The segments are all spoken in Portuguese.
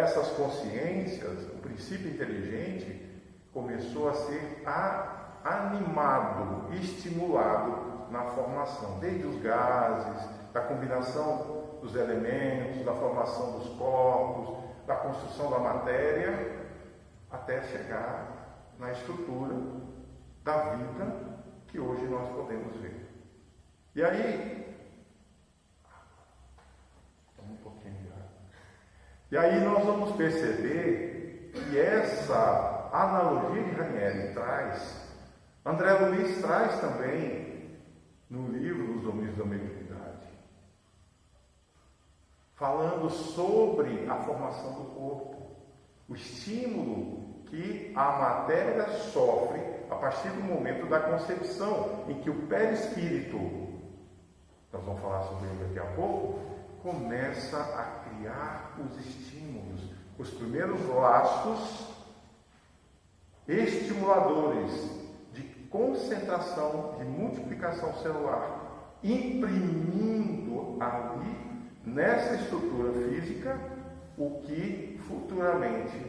essas consciências, o princípio inteligente começou a ser animado, estimulado na formação, desde os gases, da combinação dos elementos, da formação dos corpos, da construção da matéria, até chegar na estrutura da vida que hoje nós podemos ver. E aí, nós vamos perceber que essa analogia de Ranieri traz, André Luiz traz também no livro Os Domínios da Mediunidade, falando sobre a formação do corpo, o estímulo que a matéria sofre a partir do momento da concepção, em que o perispírito, nós vamos falar sobre ele daqui a pouco, começa a criar os estímulos, os primeiros laços estimuladores de concentração, de multiplicação celular, imprimindo ali, nessa estrutura física, o que futuramente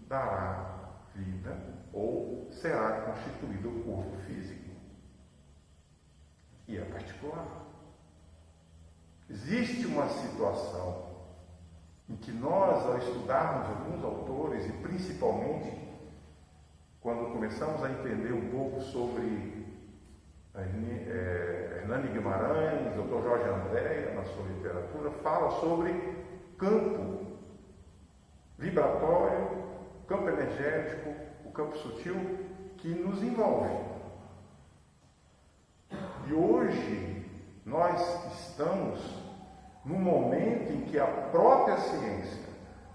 dará vida ou será constituído o corpo físico. E é particular. Existe uma situação em que nós, ao estudarmos alguns autores, e principalmente quando começamos a entender um pouco sobre Hernani Guimarães, Dr. Jorge Andréa, na sua literatura, fala sobre campo vibratório, campo energético, o campo sutil que nos envolve. E hoje nós estamos num momento em que a própria ciência,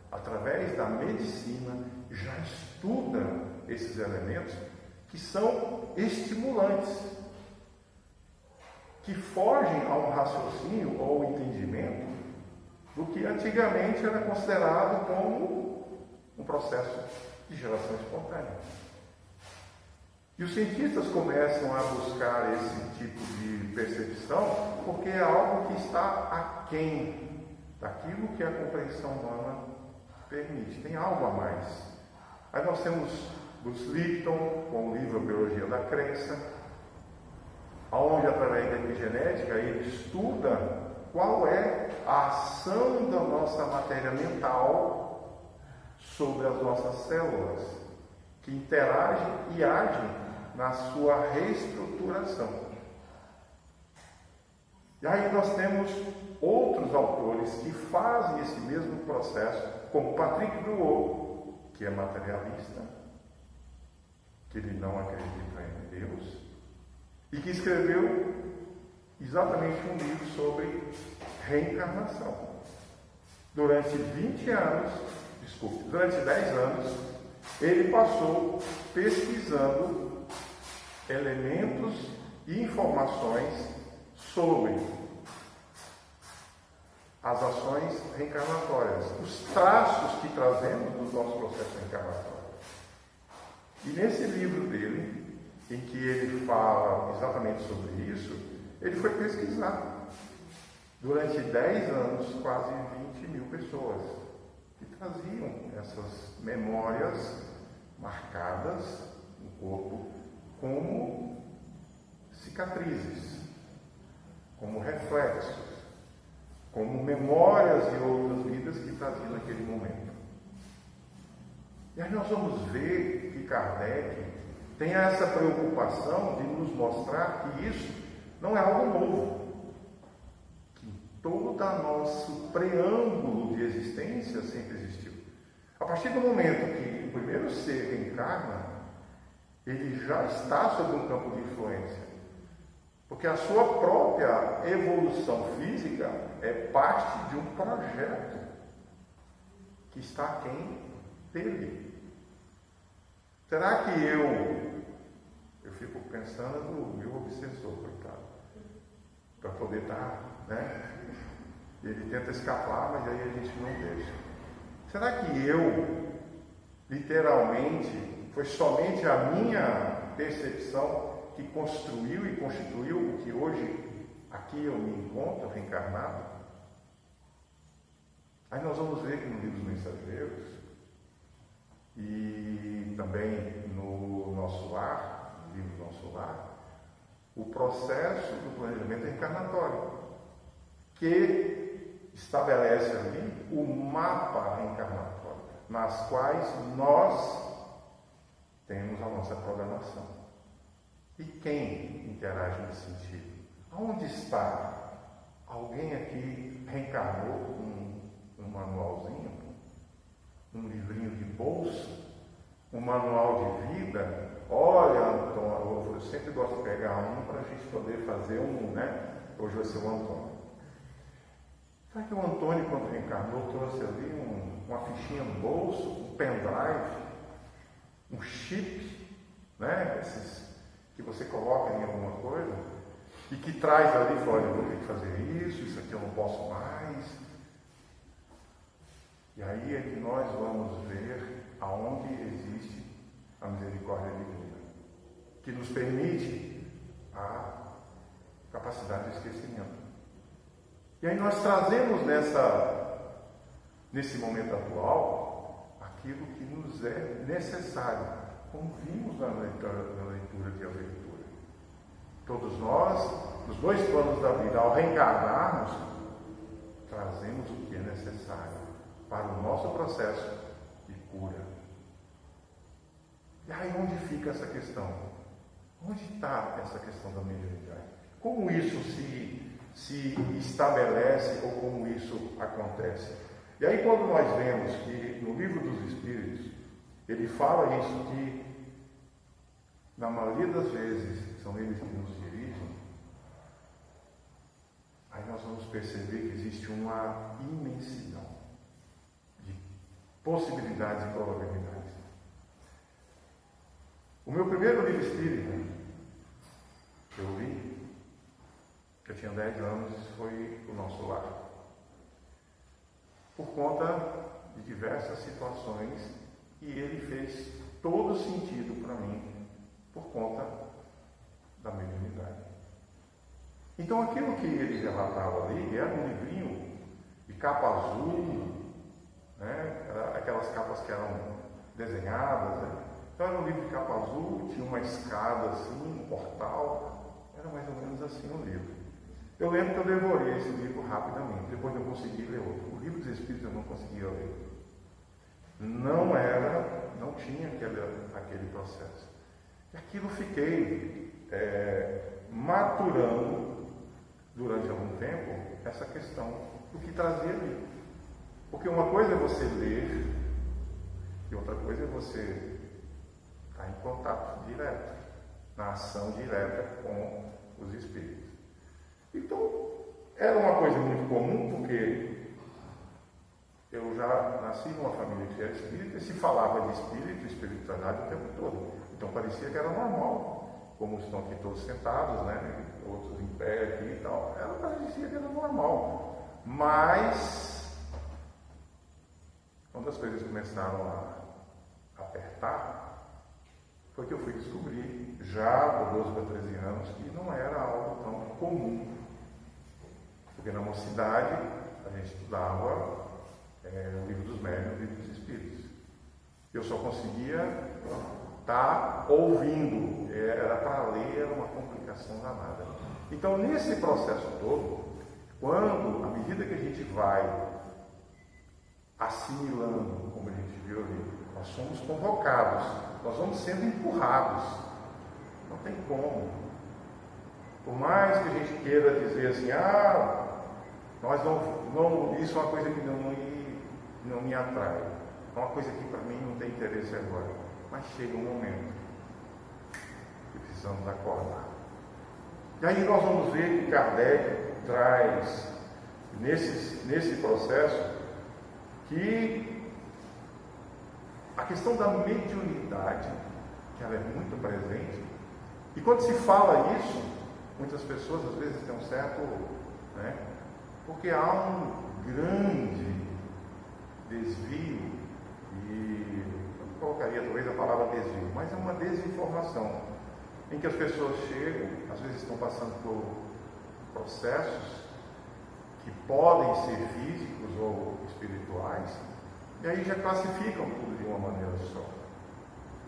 através da medicina, já estuda esses elementos que são estimulantes, que fogem ao raciocínio ou ao entendimento do que antigamente era considerado como um processo de geração espontânea. E os cientistas começam a buscar esse tipo de percepção porque é algo que está aquém daquilo que a compreensão humana permite. Tem algo a mais. Aí nós temos Bruce Lipton com o livro A Biologia da Crença, onde através da epigenética ele estuda qual é a ação da nossa matéria mental sobre as nossas células, que interagem e agem na sua reestruturação. E aí nós temos outros autores que fazem esse mesmo processo, como Patrick Drouot, que é materialista, que ele não acredita em Deus, e que escreveu exatamente um livro sobre reencarnação. Durante 10 anos, ele passou pesquisando elementos e informações sobre as ações reencarnatórias, os traços que trazemos do nosso processo reencarnatório. E nesse livro dele, em que ele fala exatamente sobre isso, ele foi pesquisar durante 10 anos quase 20 mil pessoas que traziam essas memórias marcadas no corpo como cicatrizes, como reflexos, como memórias de outras vidas que traziam naquele momento. E aí nós vamos ver que Kardec tem essa preocupação de nos mostrar que isso não é algo novo, que todo o nosso preâmbulo de existência sempre existiu. A partir do momento que o primeiro ser reencarna, ele já está sob um campo de influência, porque a sua própria evolução física é parte de um projeto que está aquém dele. Será que eu fico pensando no meu obsessor, coitado, para poder estar, né? Ele tenta escapar, mas aí a gente não deixa. Será que eu, literalmente, foi somente a minha percepção que construiu e constituiu o que hoje aqui eu me encontro reencarnado? Aí nós vamos ver que no livro dos Mensageiros e também no Nosso Lar, no livro do Nosso Lar, o processo do planejamento reencarnatório, que estabelece ali o mapa reencarnatório, nas quais nós temos a nossa programação. E quem interage nesse sentido? Aonde está? Alguém aqui reencarnou um manualzinho, um livrinho de bolso, um manual de vida? Olha, Antônio, eu sempre gosto de pegar um para a gente poder fazer né? Hoje vai ser o Antônio. Será que o Antônio, quando reencarnou, trouxe ali uma fichinha no bolso, um pendrive, um chip, né? Esses que você coloca em alguma coisa e que traz ali e fala, olha, eu vou ter que fazer isso aqui eu não posso mais. E aí é que nós vamos ver aonde existe a misericórdia divina, que nos permite a capacidade de esquecimento. E aí nós trazemos nesse momento atual aquilo que nos é necessário, como vimos na leitura de abertura. Todos nós, nos dois planos da vida, ao reencarnarmos, trazemos o que é necessário para o nosso processo de cura. E aí onde fica essa questão? Onde está essa questão da mediunidade? Como isso se estabelece ou como isso acontece? E aí quando nós vemos que no Livro dos Espíritos, ele fala isso que, na maioria das vezes, são eles que nos dirigem, aí nós vamos perceber que existe uma imensidão de possibilidades e probabilidades. O meu primeiro livro espírita que eu li, eu tinha 10 anos, foi O Nosso Lar. Por conta de diversas situações, e ele fez todo sentido para mim, por conta da mediunidade. Então aquilo que ele relatava ali era um livrinho de capa azul, né? Aquelas capas que eram desenhadas, né? Então era um livro de capa azul, tinha uma escada assim, um portal, era mais ou menos assim o livro. Eu lembro que eu devorei esse livro rapidamente, depois eu consegui ler outro. O Livro dos Espíritos eu não conseguia ler. Não tinha aquele processo. E aquilo fiquei maturando durante algum tempo essa questão do que trazia ali. Porque uma coisa é você ler e outra coisa é você estar em contato direto, na ação direta com os espíritos. Então, era uma coisa muito comum, porque eu já nasci numa família que era espírita e se falava de espírito e espiritualidade o tempo todo. Então parecia que era normal, como estão aqui todos sentados, né? Outros em pé aqui e tal. Parecia que era normal. Mas, quando as coisas começaram a apertar, foi que eu fui descobrir, já por 12 para 13 anos, que não era algo tão comum. Porque na mocidade a gente estudava o Livro dos Médiuns, o Livro dos Espíritos. Eu só conseguia estar ouvindo, era para ler, era uma complicação danada. Então, nesse processo todo, à medida que a gente vai assimilando, como a gente viu ali, nós somos convocados, nós vamos sendo empurrados. Não tem como. Por mais que a gente queira dizer assim, isso é uma coisa que não me atrai. É uma coisa que para mim não tem interesse agora. Mas chega um momento que precisamos acordar. E aí nós vamos ver que Kardec traz nesse processo que a questão da mediunidade, que ela é muito presente, e quando se fala isso, muitas pessoas às vezes têm um certo, né? Porque há um grande desvio, e eu não colocaria talvez a palavra desvio, mas é uma desinformação, em que as pessoas chegam, às vezes estão passando por processos que podem ser físicos ou espirituais, E aí já classificam tudo de uma maneira só.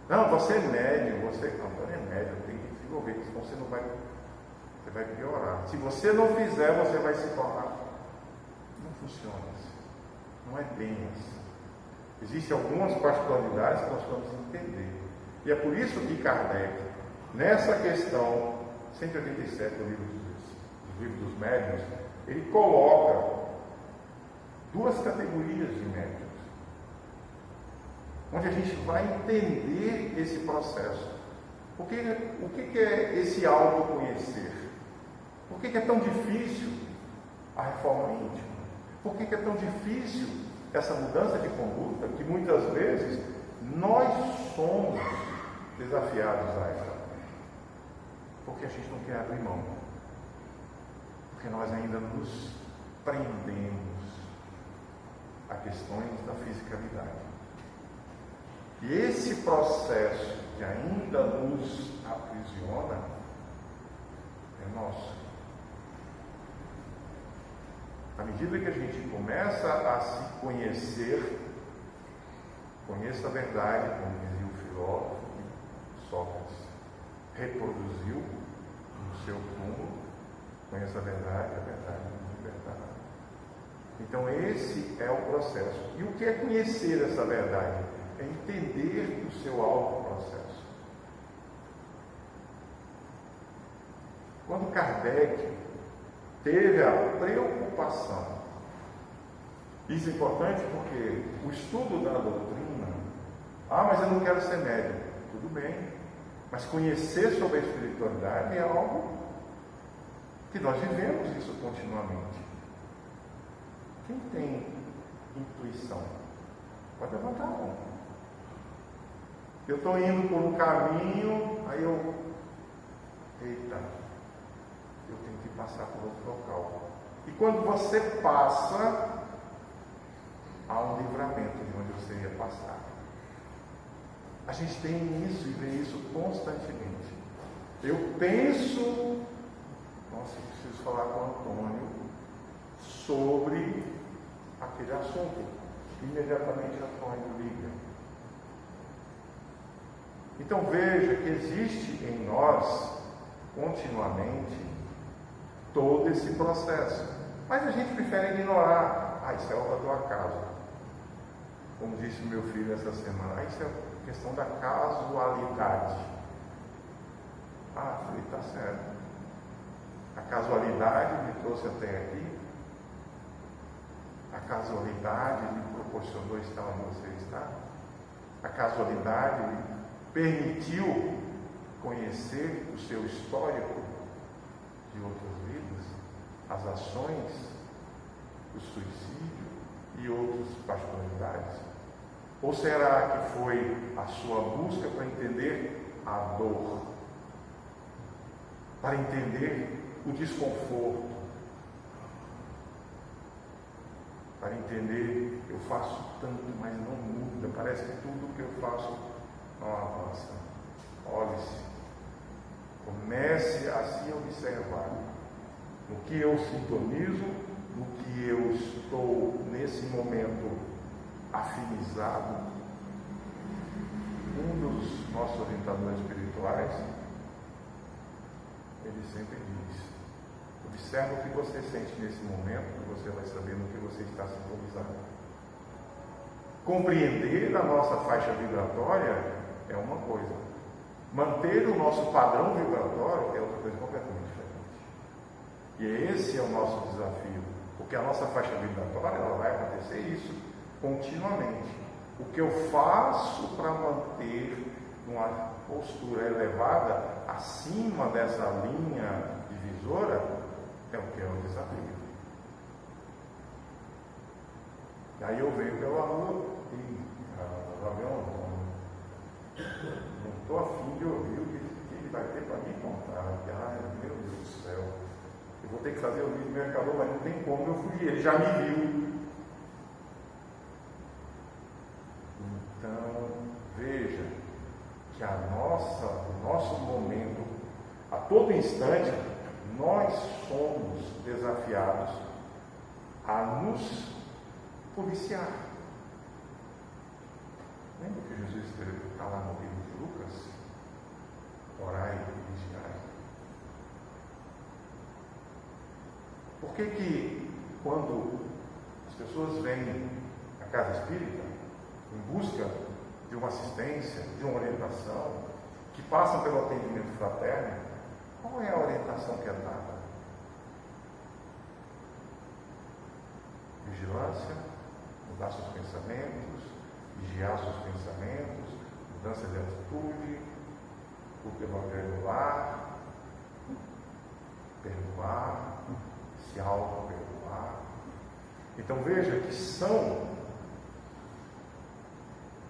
Não, você é médium, você não é médium, tem que desenvolver, senão você não vai, você vai piorar. Se você não fizer, você vai se tornar. Não funciona assim. Não é bem assim. Existem algumas particularidades que nós vamos entender. E é por isso que Kardec, nessa questão 187 do livro dos médiuns, ele coloca duas categorias de médiuns, onde a gente vai entender esse processo. O que é esse autoconhecer? Por que é tão difícil a reforma íntima? Por que é tão difícil essa mudança de conduta que muitas vezes nós somos desafiados a ela? Porque a gente não quer abrir mão. Porque nós ainda nos prendemos a questões da fisicalidade. E esse processo que ainda nos aprisiona é nosso. À medida que a gente começa a se conhecer, conheça a verdade, como dizia o filósofo Sócrates, reproduziu no seu túmulo, conheça a verdade nos libertará. Então esse é o processo. E o que é conhecer essa verdade? É entender o seu auto-processo. Quando Kardec teve a preocupação, isso é importante porque o estudo da doutrina, mas eu não quero ser médium, tudo bem, mas conhecer sobre a espiritualidade é algo que nós vivemos isso continuamente. Quem tem intuição? Pode levantar a mão. Eu estou indo por um caminho, aí eu tenho que passar por outro local. E quando você passa, há um livramento de onde você ia passar. A gente tem isso e vê isso constantemente. Eu penso, nossa, eu preciso falar com o Antônio sobre aquele assunto. Imediatamente Antônio liga. Então veja que existe em nós, continuamente, todo esse processo. Mas a gente prefere ignorar. Isso é obra do acaso. Como disse o meu filho essa semana, isso é questão da casualidade. Falei, está certo. A casualidade me trouxe até aqui. A casualidade me proporcionou estar onde você está. A casualidade me permitiu conhecer o seu histórico de outras vidas, as ações, o suicídio e outras particularidades? Ou será que foi a sua busca para entender a dor, para entender o desconforto, para entender, eu faço tanto, mas não muda, parece que tudo que eu faço não avança? Olhe-se, comece a se observar no que eu sintonizo, no que eu estou nesse momento afinizado. Um dos nossos orientadores espirituais, ele sempre diz: observa o que você sente nesse momento, e você vai saber no que você está sintonizado. Compreender a nossa faixa vibratória é uma coisa, manter o nosso padrão vibratório é outra coisa completamente diferente. E esse é o nosso desafio, porque a nossa faixa vibratória, ela vai acontecer isso continuamente. O que eu faço para manter uma postura elevada acima dessa linha divisora é o que é o desafio. E aí eu venho pela rua e não estou afim de ouvir o que ele vai ter para me contar. Meu Deus do céu, eu vou ter que fazer o vídeo do mercador, mas não tem como eu fugir, ele já me viu. Então, veja que o nosso momento, a todo instante, nós somos desafiados a nos policiar. Lembra que Jesus está lá no livro de Lucas? Orai e vigiai. Por que quando as pessoas vêm à casa espírita em busca de uma assistência, de uma orientação, que passam pelo atendimento fraterno, qual é a orientação que é dada? Vigilância, mudar seus pensamentos, vigiar seus pensamentos, mudança de atitude, o evangelho no lar, perdoar, se auto-perdoar. Então veja que são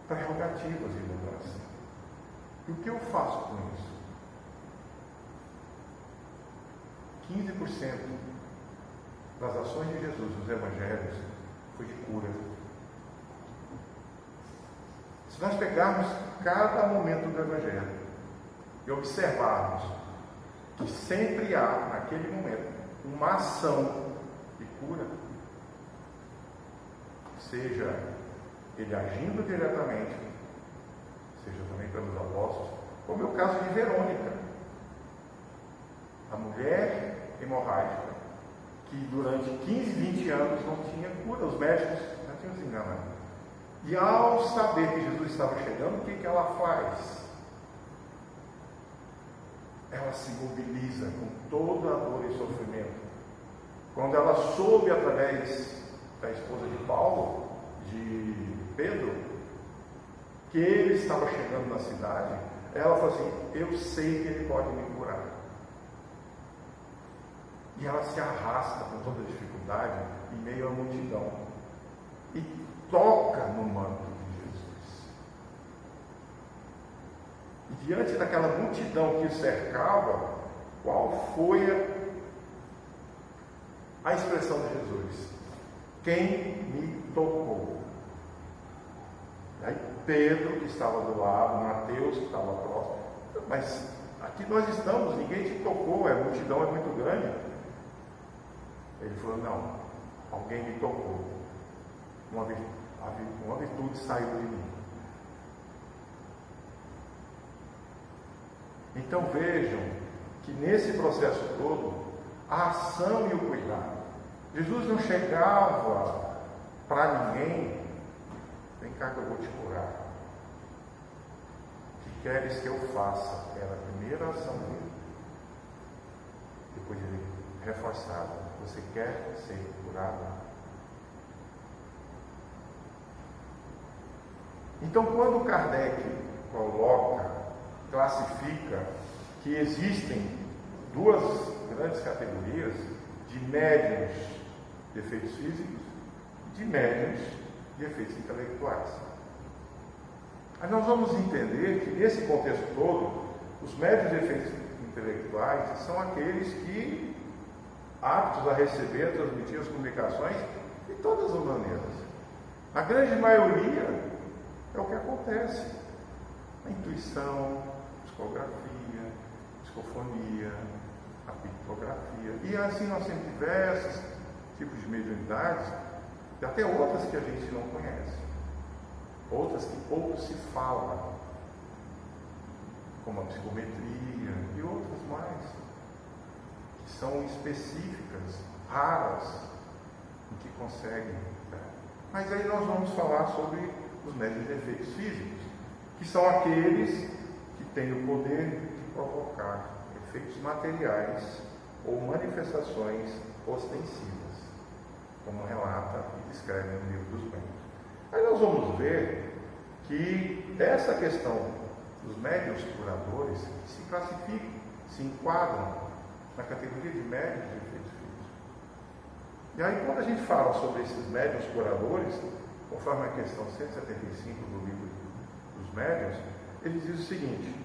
prerrogativas de mudança. E o que eu faço com isso? 15% das ações de Jesus nos evangelhos foi de cura. Se nós pegarmos cada momento do evangelho e observarmos que sempre há, naquele momento, uma ação de cura, seja ele agindo diretamente, seja também pelos apóstolos, como é o caso de Verônica, a mulher hemorrágica, que durante 15, 20 anos não tinha cura, os médicos já tinham se enganado. E ao saber que Jesus estava chegando, o que ela faz? Ela se mobiliza com toda a dor e sofrimento. Quando ela soube, através da esposa de Paulo, de Pedro, que ele estava chegando na cidade, ela falou assim: eu sei que ele pode me curar. E ela se arrasta com toda a dificuldade em meio à multidão e toca no manto de Jesus. E diante daquela multidão que o cercava, qual foi a expressão de Jesus? Quem me tocou? E aí Pedro, que estava do lado, Mateus, que estava próximo, mas aqui nós estamos, ninguém te tocou, a multidão é muito grande. Ele falou: não, alguém me tocou, uma virtude saiu de mim. Então vejam que nesse processo todo, a ação e o cuidado. Jesus não chegava para ninguém: vem cá que eu vou te curar. O que queres que eu faça? Era a primeira ação dele. Depois ele reforçava: você quer ser curado? Então, quando Kardec classifica que existem duas grandes categorias de médiuns de efeitos físicos e de médiuns de efeitos intelectuais. Aí nós vamos entender que nesse contexto todo, os médiuns de efeitos intelectuais são aqueles que aptos a receber, a transmitir as comunicações de todas as maneiras. A grande maioria é o que acontece: a intuição, psicografia, psicofonia, a pictografia, e assim nós temos diversos tipos de mediunidades, e até outras que a gente não conhece, outras que pouco se fala, como a psicometria e outras mais, que são específicas, raras, em que conseguem. Mas aí nós vamos falar sobre os médiuns de efeitos físicos, que são aqueles que têm o poder de provocar efeitos materiais ou manifestações ostensivas, como relata e descreve no livro dos médiuns. Aí nós vamos ver que essa questão dos médiuns curadores se classificam, se enquadram na categoria de médiuns de efeitos físicos. E aí, quando a gente fala sobre esses médiuns curadores, conforme a questão 175 do livro dos médiuns, ele diz o seguinte: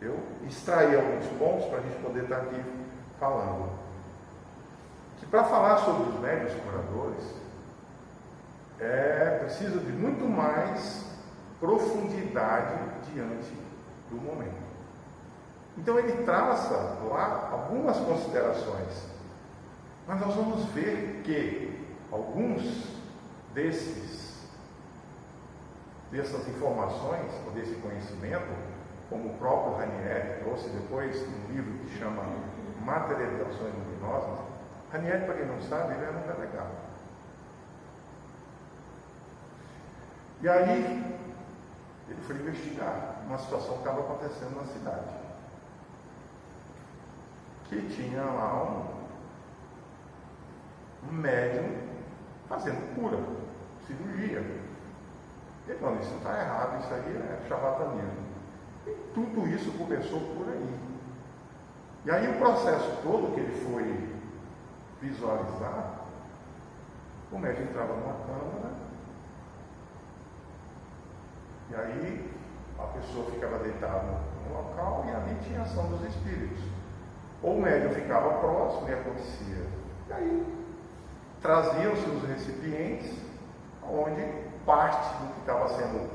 eu extraí alguns pontos para a gente poder estar aqui falando, que para falar sobre os médiuns curadores é preciso de muito mais profundidade diante do momento. Então ele traça lá algumas considerações, mas nós vamos ver que alguns desses dessas informações, ou desse conhecimento, como o próprio Ranieri trouxe depois num livro que chama Materializações Luminosas. Ranieri, para quem não sabe, ele era um delegado. E aí, ele foi investigar uma situação que estava acontecendo na cidade. Que tinha lá um médium fazendo cura, cirurgia. Ele falou, isso está errado, isso aí é charlatanismo. E tudo isso começou por aí. E aí o processo todo que ele foi visualizar, o médium entrava numa câmara, e aí a pessoa ficava deitada no local e ali tinha a ação dos espíritos. Ou o médium ficava próximo e acontecia. E aí traziam-se os recipientes, onde parte do que estava sendo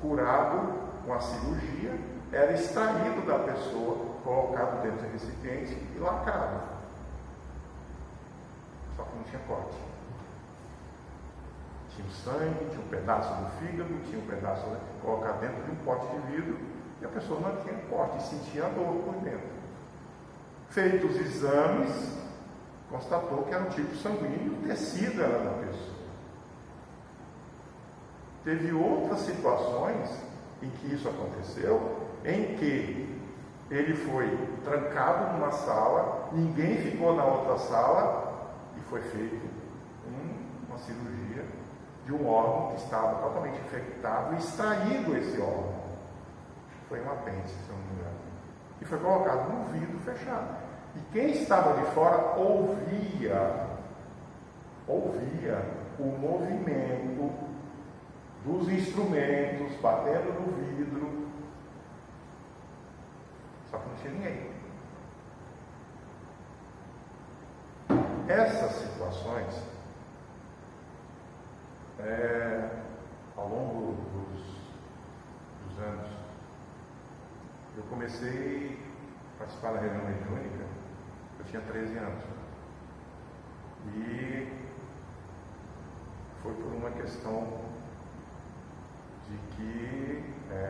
curado com a cirurgia era extraído da pessoa, colocado dentro do recipiente e lacrado. Só que não tinha corte. Tinha o sangue, tinha um pedaço do fígado, tinha um pedaço colocado dentro de um pote de vidro, e a pessoa não tinha corte e sentia a dor por dentro. Feitos os exames, constatou que era um tipo sanguíneo, o tecido era da pessoa. Teve outras situações em que isso aconteceu, em que ele foi trancado numa sala, ninguém ficou na outra sala, e foi feito uma cirurgia de um órgão que estava totalmente infectado e extraído esse órgão. Foi um apêndice, se eu não me engano. E foi colocado num vidro fechado. E quem estava de fora ouvia o movimento dos instrumentos batendo no vidro, só que não tinha ninguém. Essas situações, ao longo dos anos, eu comecei a participar da reunião mediúnica, eu tinha 13 anos. E foi por uma questão de que,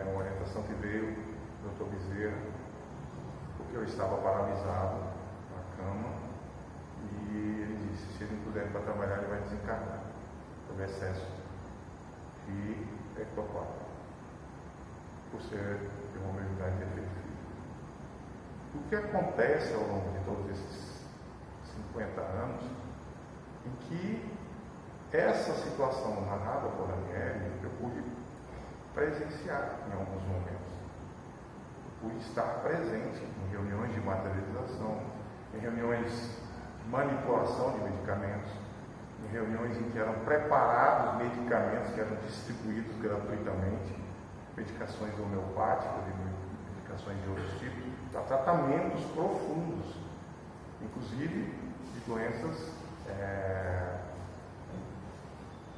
uma orientação que veio do Dr. Bezerra, porque eu estava paralisado na cama, e ele disse, se ele não puder ir para trabalhar, ele vai desencarnar, pelo excesso de ectoplasma, por ser de uma mobilidade de efeito físico. O que acontece ao longo de todos esses 50 anos, em que essa situação narrada por Ranieri, eu pude presenciar em alguns momentos. Eu pude estar presente em reuniões de materialização, em reuniões de manipulação de medicamentos, em reuniões em que eram preparados medicamentos que eram distribuídos gratuitamente, medicações homeopáticas e medicações de outros tipos, para tratamentos profundos, inclusive de doenças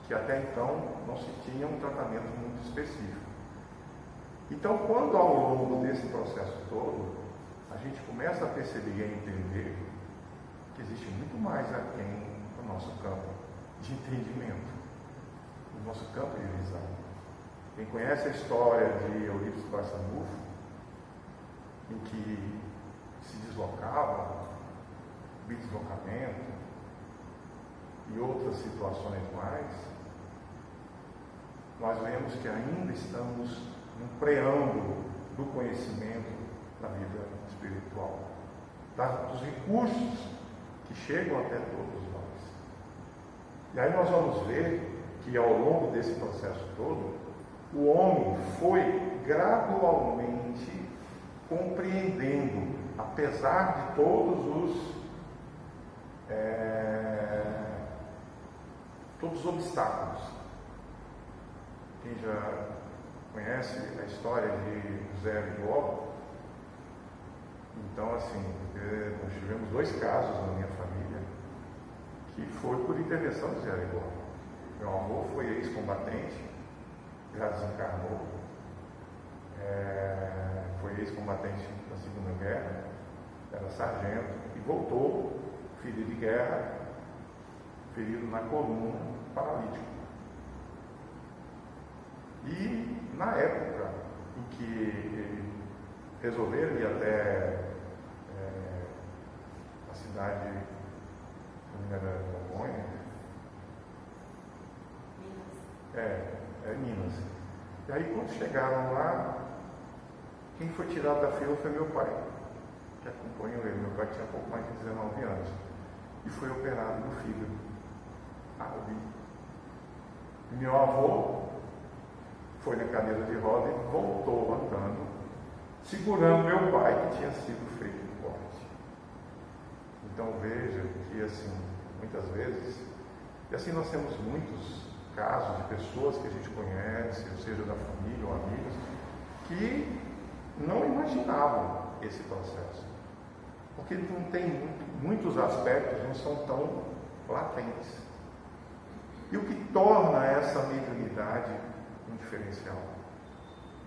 que até então não se tinha um tratamento muito específico. Então, quando ao longo desse processo todo, a gente começa a perceber e a entender que existe muito mais aquém do nosso campo de entendimento, do nosso campo de visão. Quem conhece a história de Eurípides Barçanufo, em que se deslocava, bideslocamento e outras situações mais, nós vemos que ainda estamos no preâmbulo do conhecimento da vida espiritual, dos recursos que chegam até todos nós. E aí nós vamos ver que ao longo desse processo todo, o homem foi gradualmente compreendendo, apesar de todos os obstáculos. Quem já conhece a história de José Arigó, então assim, nós tivemos 2 casos na minha família que foi por intervenção de José Arigó. Meu avô foi ex-combatente, já desencarnou, foi ex-combatente da Segunda Guerra, era sargento, e voltou, ferido de guerra, ferido na coluna, paralítico. E na época em que resolveram ir até a cidade, não me engano, era Congonha, Minas. E aí quando chegaram lá, quem foi tirado da fila foi meu pai, que acompanhou ele. Meu pai tinha pouco mais de 19 anos e foi operado no fígado. E meu avô foi na cadeira de roda e voltou andando, segurando meu pai, que tinha sido feito o corte. Então veja que assim, muitas vezes, e assim nós temos muitos casos de pessoas que a gente conhece, ou seja, da família ou amigos, que não imaginavam esse processo. Porque não tem muitos aspectos não são tão latentes. E o que torna essa mediunidade um diferencial?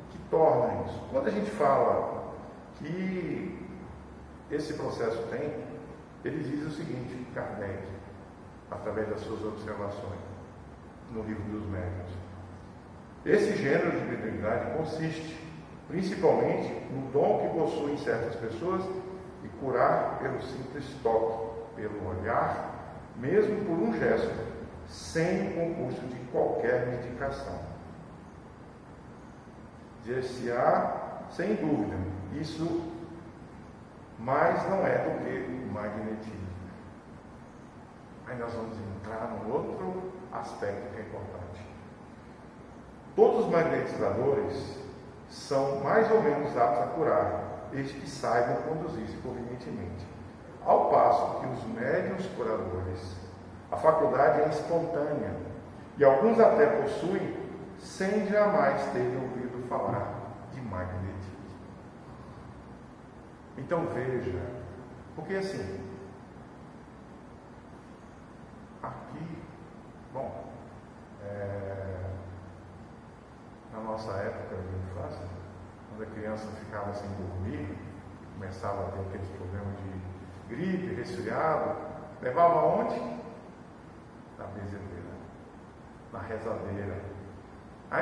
O que torna isso? Quando a gente fala que esse processo tem, ele diz o seguinte, Kardec, através das suas observações, no livro dos médiuns. Esse gênero de mediunidade consiste principalmente no dom que possuem certas pessoas e curar pelo simples toque, pelo olhar, mesmo por um gesto, sem o concurso de qualquer medicação. Dir-se-á, sem dúvida, isso mais não é do que magnetismo. Aí nós vamos entrar num outro aspecto que é importante. Todos os magnetizadores são mais ou menos aptos a curar, desde que saibam conduzir-se convenientemente. Ao passo que os médiuns curadores, a faculdade é espontânea, e alguns até possuem, sem jamais terem ouvido falar de magnetismo. Então veja, porque assim, aqui, bom, na nossa época de infância, quando a criança ficava sem dormir, começava a ter aqueles problemas de gripe, resfriado, levava aonde? Na benzedeira, na rezadeira.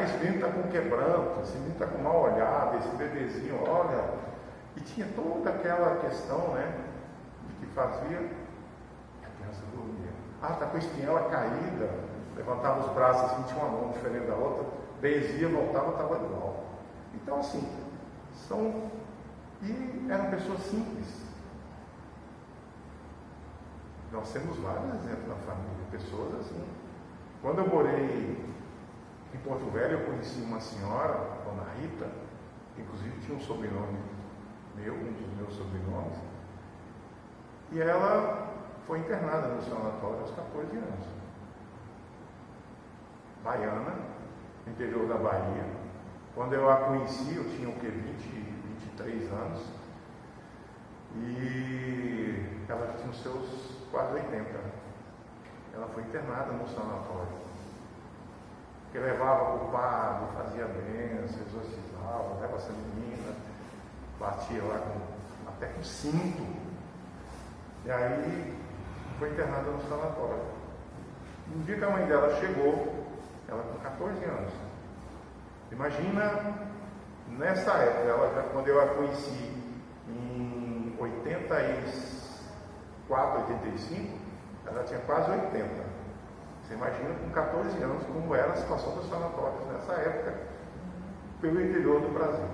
Esse menino está com quebranto, esse menino está com mal olhado, esse bebezinho, olha. E tinha toda aquela questão, né, de que fazia a criança dormia. Está com a espinhela caída, levantava os braços assim, tinha uma mão diferente da outra, benzia, voltava, estava igual. Então, assim, e eram pessoas simples. Nós temos vários exemplos na família, pessoas assim. Quando eu morei em Porto Velho, eu conheci uma senhora, Dona Rita, que inclusive tinha um sobrenome meu, um dos meus sobrenomes, e ela foi internada no sanatório aos 14 anos. Baiana, interior da Bahia. Quando eu a conheci, eu tinha o que, 23 anos, e ela tinha os seus quase 80. Ela foi internada no sanatório. Que levava para o padre, fazia bênção, exorcizava, leva essa menina, batia lá até com cinto. E aí foi internada no sanatório. No dia que a mãe dela chegou, ela com 14 anos. Imagina, nessa época, quando eu a conheci em 84, 85, ela tinha quase 80. Você imagina com 14 anos como era a situação dos sanatórios nessa época, pelo interior do Brasil.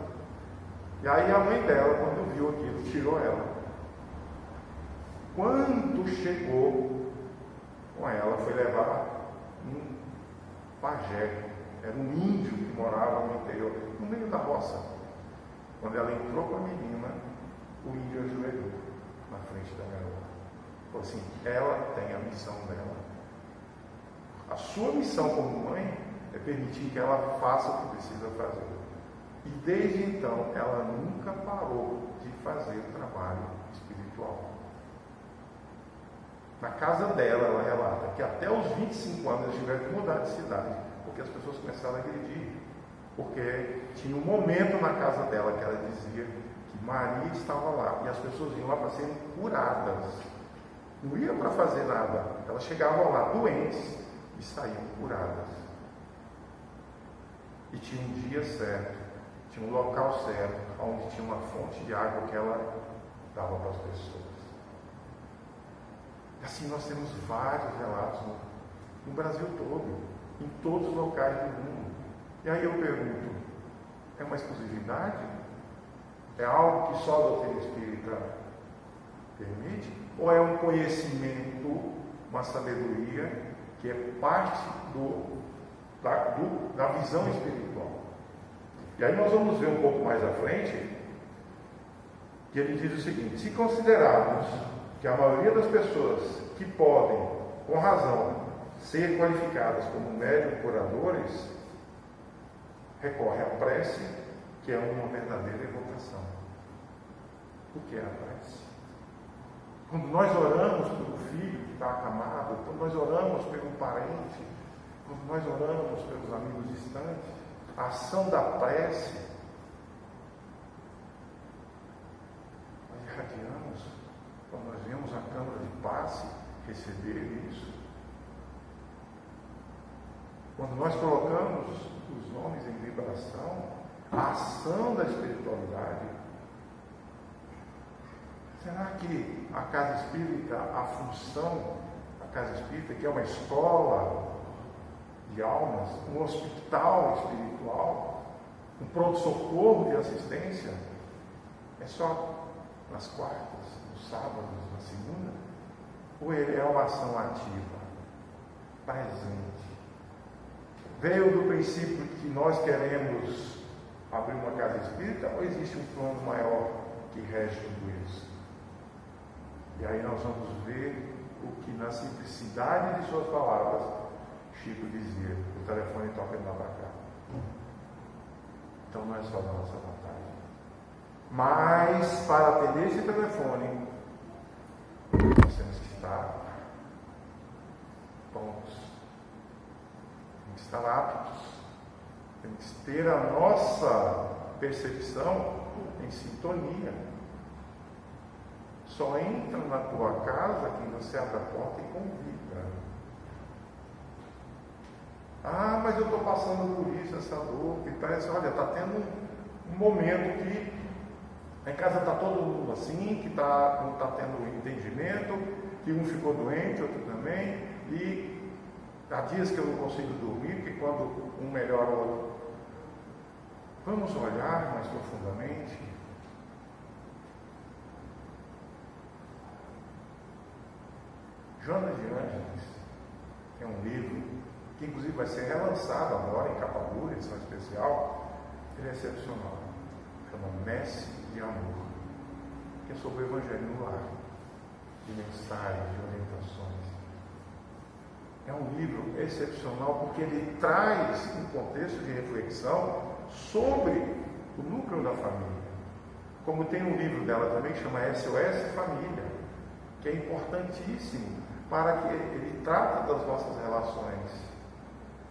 E aí a mãe dela, quando viu aquilo, tirou ela. Quando chegou com ela, foi levar um pajé, era um índio que morava no interior, no meio da roça. Quando ela entrou com a menina, o índio ajoelhou na frente da garota. Falou assim, ela tem a missão dela. A sua missão como mãe é permitir que ela faça o que precisa fazer. E desde então, ela nunca parou de fazer o trabalho espiritual. Na casa dela, ela relata que até os 25 anos eles tiveram que mudar de cidade, porque as pessoas começaram a agredir. Porque tinha um momento na casa dela que ela dizia que Maria estava lá, e as pessoas iam lá para serem curadas. Não iam para fazer nada. Elas chegavam lá doentes e saíam curadas. E tinha um dia certo, tinha um local certo, onde tinha uma fonte de água que ela dava para as pessoas. Assim nós temos vários relatos no Brasil todo, em todos os locais do mundo. E aí eu pergunto, é uma exclusividade? É algo que só a doutrina espírita permite? Ou é um conhecimento, uma sabedoria que é parte da visão espiritual? E aí nós vamos ver um pouco mais à frente que ele diz o seguinte: se considerarmos que a maioria das pessoas que podem, com razão, ser qualificadas como médium curadores, recorre à prece, que é uma verdadeira evocação. O que é a prece? Quando nós oramos pelo filho que está acamado, quando nós oramos pelo parente, quando nós oramos pelos amigos distantes, a ação da prece, nós irradiamos, quando nós vemos a câmara de passe receber isso. Quando nós colocamos os nomes em vibração, a ação da espiritualidade. Será que a casa espírita, a função da casa espírita, que é uma escola de almas, um hospital espiritual, um pronto-socorro de assistência, é só nas quartas, nos sábados, na segunda? Ou ele é uma ação ativa, presente? Veio do princípio que nós queremos abrir uma casa espírita, ou existe um plano maior que rege tudo isso? E aí nós vamos ver o que, na simplicidade de suas palavras, Chico dizia: o telefone toca de lá para cá. Então não é só da nossa vontade. Mas para atender esse telefone, nós temos que estar prontos, temos que estar aptos, temos que ter a nossa percepção em sintonia. Só entra na tua casa quem você abre a porta e convida. Ah, mas eu estou passando por isso, essa dor, que parece, olha, está tendo um momento que em casa está todo mundo assim, que não está tendo entendimento, que um ficou doente, outro também, e há dias que eu não consigo dormir, porque quando um melhora, o outro. Vamos olhar mais profundamente. Joana de Ângeles tem um livro que inclusive vai ser relançado agora em capa dura, edição especial. Ele é excepcional, chama Messe de Amor, que é sobre o Evangelho no lar, de mensagens, de orientações. É um livro excepcional porque ele traz um contexto de reflexão sobre o núcleo da família. Como tem um livro dela também que chama SOS Família, que é importantíssimo para que ele trata das nossas relações,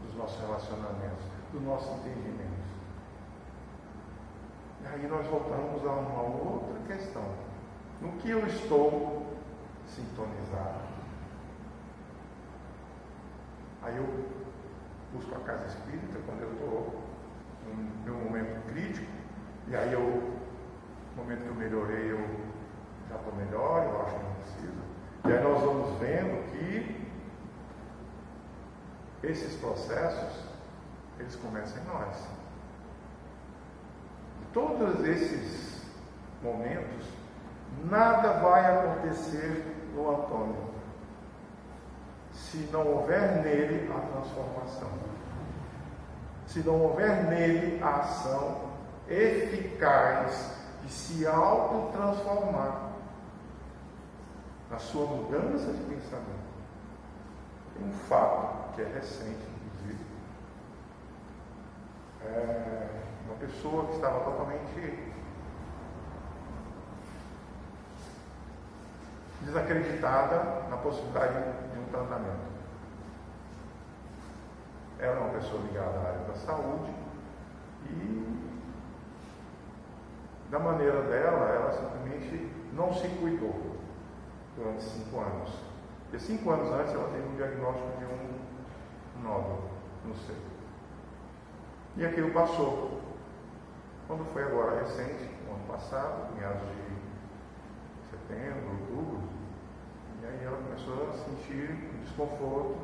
dos nossos relacionamentos, do nosso entendimento. E aí nós voltamos a uma outra questão. No que eu estou sintonizado? Aí eu busco a casa espírita quando eu estou no meu momento crítico, e aí no momento que eu melhorei, eu já estou melhor, eu acho que não preciso. E aí nós vamos vendo que esses processos, eles começam em nós. Em todos esses momentos, nada vai acontecer no Antônio se não houver nele a transformação, se não houver nele a ação eficaz de se autotransformar na sua mudança de pensamento. Tem um fato que é recente, inclusive. Uma pessoa que estava totalmente desacreditada na possibilidade de um tratamento. Era uma pessoa ligada à área da saúde e, da maneira dela, ela simplesmente não se cuidou durante 5 anos. E 5 anos antes ela teve um diagnóstico de um nódulo no seio. E aquilo passou. Quando foi agora recente, no ano passado, meados de setembro, outubro, e aí ela começou a sentir um desconforto,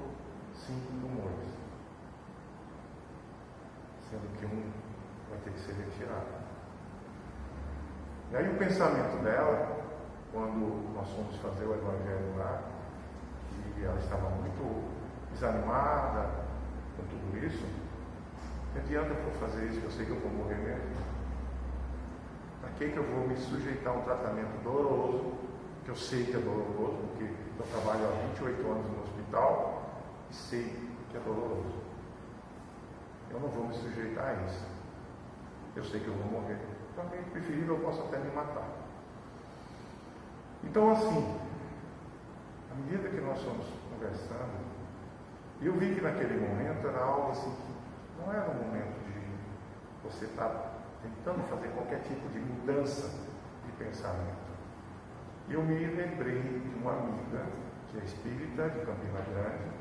5 tumores, sendo que um vai ter que ser retirado. E aí o pensamento dela, quando nós fomos fazer o evangelho lá, e ela estava muito desanimada com tudo isso, não adianta eu for fazer isso, eu sei que eu vou morrer mesmo. Para que eu vou me sujeitar a um tratamento doloroso, que eu sei que é doloroso, porque eu trabalho há 28 anos no hospital e sei que é doloroso. Eu não vou me sujeitar a isso. Eu sei que eu vou morrer. Também, preferível, eu posso até me matar. Então, assim, à medida que nós fomos conversando, eu vi que naquele momento era algo assim que não era um momento de você estar tentando fazer qualquer tipo de mudança de pensamento. E eu me lembrei de uma amiga que é espírita de Campina Grande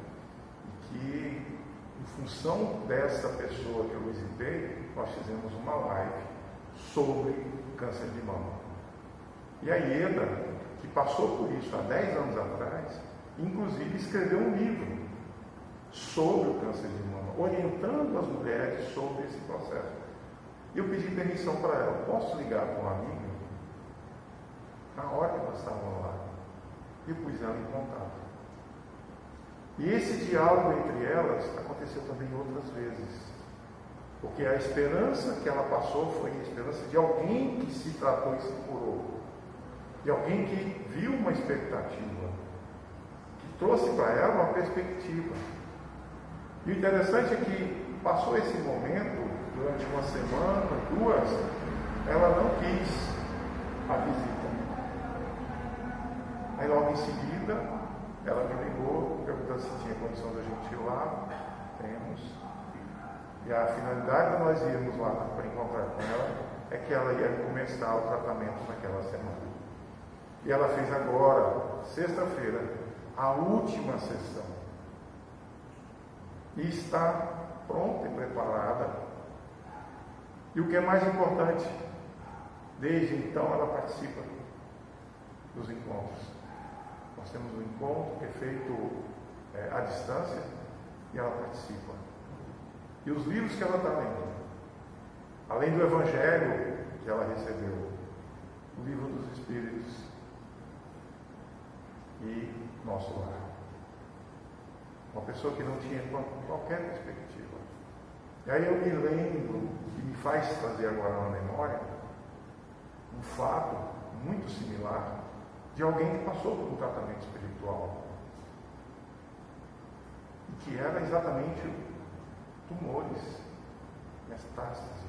e que, em função dessa pessoa que eu visitei, nós fizemos uma live sobre câncer de mama. E a Ieda, que passou por isso há 10 anos atrás, inclusive escreveu um livro sobre o câncer de mama, orientando as mulheres sobre esse processo. E eu pedi permissão para ela, posso ligar para uma amiga? Na hora que nós estávamos lá, eu pus ela em contato. E esse diálogo entre elas aconteceu também outras vezes. Porque a esperança que ela passou foi a esperança de alguém que se tratou e se curou. De alguém que viu uma expectativa, que trouxe para ela uma perspectiva. E o interessante é que passou esse momento, durante uma semana, 2, ela não quis a visita. Aí logo em seguida, ela me ligou, perguntando se tinha condição da gente ir lá. Temos. E a finalidade de nós irmos lá para encontrar com ela é que ela ia começar o tratamento naquela semana. E ela fez agora, sexta-feira, a última sessão. E está pronta e preparada. E o que é mais importante, desde então ela participa dos encontros. Nós temos um encontro que é feito à distância e ela participa. E os livros que ela está lendo, além do Evangelho que ela recebeu, o Livro dos Espíritos e Nosso Lar. Uma pessoa que não tinha qualquer perspectiva. E aí eu me lembro, e me faz trazer agora na memória, um fato muito similar de alguém que passou por um tratamento espiritual. E que era exatamente tumores, metástase,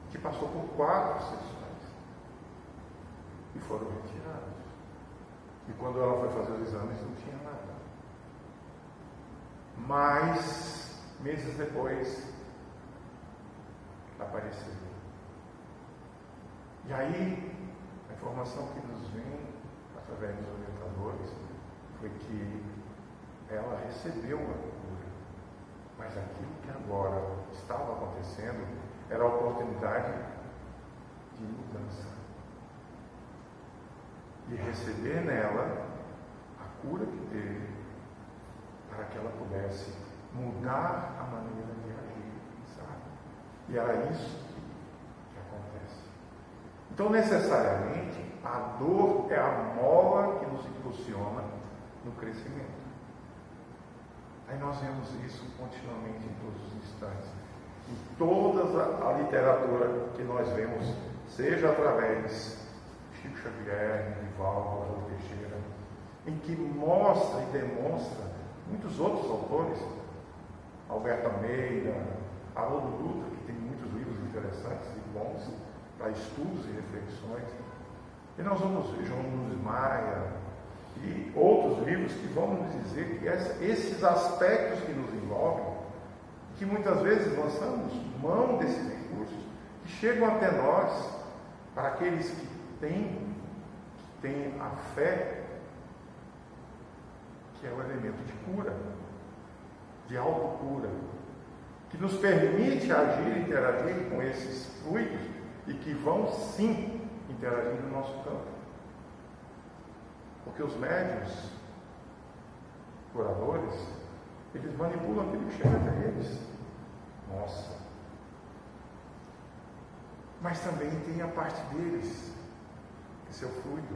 que passou por 4 sessões e foram retirados. E quando ela foi fazer os exames, não tinha nada. Mas, meses depois, apareceu. E aí, a informação que nos vem, através dos orientadores, foi que ela recebeu a cura. Mas aquilo que agora estava acontecendo era a oportunidade de mudança. De receber nela a cura que teve, para que ela pudesse mudar a maneira de agir, sabe? E era isso que acontece. Então, necessariamente, a dor é a mola que nos impulsiona no crescimento. Aí nós vemos isso continuamente em todos os instantes. Em toda a literatura que nós vemos, seja através de Chico Xavier, Divaldo, Raul Teixeira, em que mostra e demonstra muitos outros autores, Alberto Almeida, Haroldo Dutra, que tem muitos livros interessantes e bons para estudos e reflexões. E nós vamos ver João Nunes Maia e outros livros que vão nos dizer que esses aspectos que nos envolvem, que muitas vezes lançamos mão desses recursos, que chegam até nós, para aqueles que têm a fé, que é o elemento de cura, de autocura, que nos permite agir, interagir com esses fluidos e que vão sim interagir no nosso campo. Porque os médiuns, curadores, eles manipulam aquilo que chega até eles. Nossa! Mas também tem a parte deles, que é seu fluido,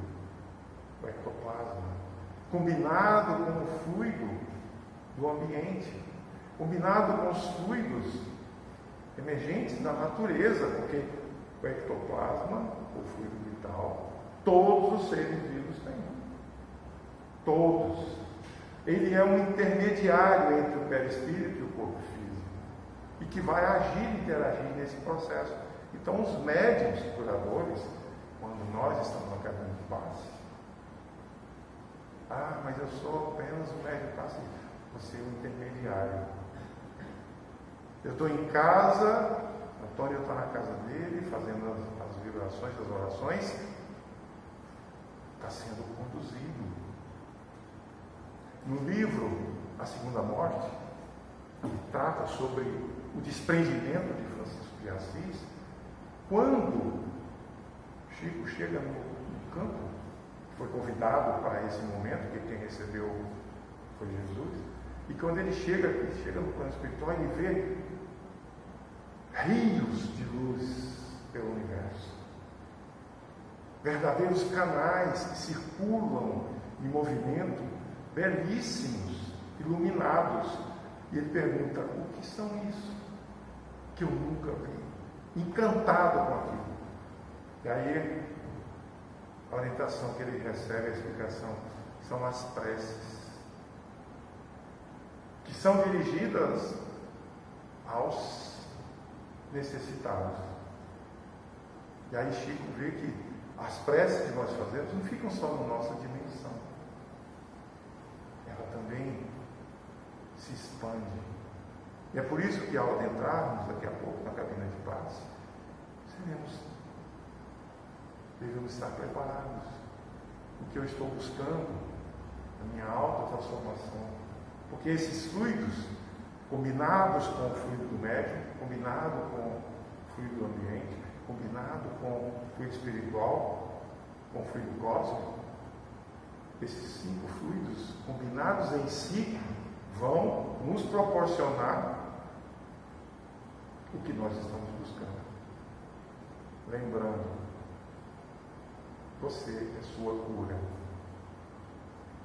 o ectoplasma, combinado com o fluido do ambiente, combinado com os fluidos emergentes da natureza, porque o ectoplasma, o fluido vital, todos os seres vivos têm. Todos. Ele é um intermediário entre o perispírito e o corpo físico, e que vai agir e interagir nesse processo. Então, os médiuns curadores, quando nós estamos na cabine de passe, mas eu sou apenas um médium passivo. Você é um intermediário. Eu estou em casa, Antônio está na casa dele, fazendo as vibrações das orações, está sendo conduzido. No livro A Segunda Morte, que trata sobre o desprendimento de Francisco de Assis, quando Chico chega no campo, foi convidado para esse momento, que quem recebeu foi Jesus, e quando ele chega no plano espiritual, ele vê rios de luz pelo universo, verdadeiros canais que circulam em movimento, belíssimos, iluminados, e ele pergunta: o que são isso? Que eu nunca vi, encantado com aquilo. E aí a orientação que ele recebe, a explicação, são as preces que são dirigidas aos necessitados. E aí Chico vê que as preces que nós fazemos não ficam só na nossa dimensão, ela também se expande. E é por isso que, ao adentrarmos daqui a pouco na cabina de paz, devemos estar preparados. O que eu estou buscando, a minha auto-transformação. Porque esses fluidos, combinados com o fluido do médium, combinado com o fluido do ambiente, combinado com o fluido espiritual, com o fluido cósmico, esses 5 fluidos combinados em si vão nos proporcionar o que nós estamos buscando. Lembrando, você é sua cura.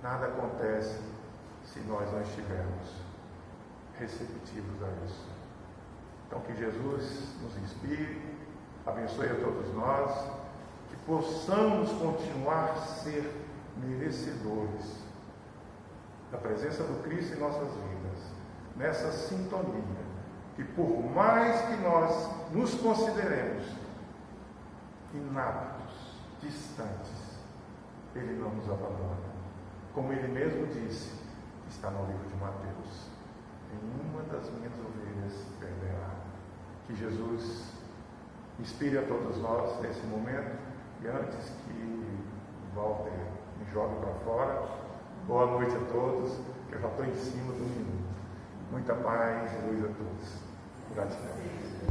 Nada acontece se nós não estivermos receptivos a isso. Então, que Jesus nos inspire, abençoe a todos nós, que possamos continuar a ser merecedores da presença do Cristo em nossas vidas, nessa sintonia, que por mais que nós nos consideremos inaptos, distantes, Ele não nos abandona. Como Ele mesmo disse, está no livro de Mateus: nenhuma das minhas ovelhas se perderá. Que Jesus inspire a todos nós nesse momento, e antes que Walter me jogue para fora, boa noite a todos, que eu já estou em cima do minuto. Muita paz e luz a todos. Gratidão.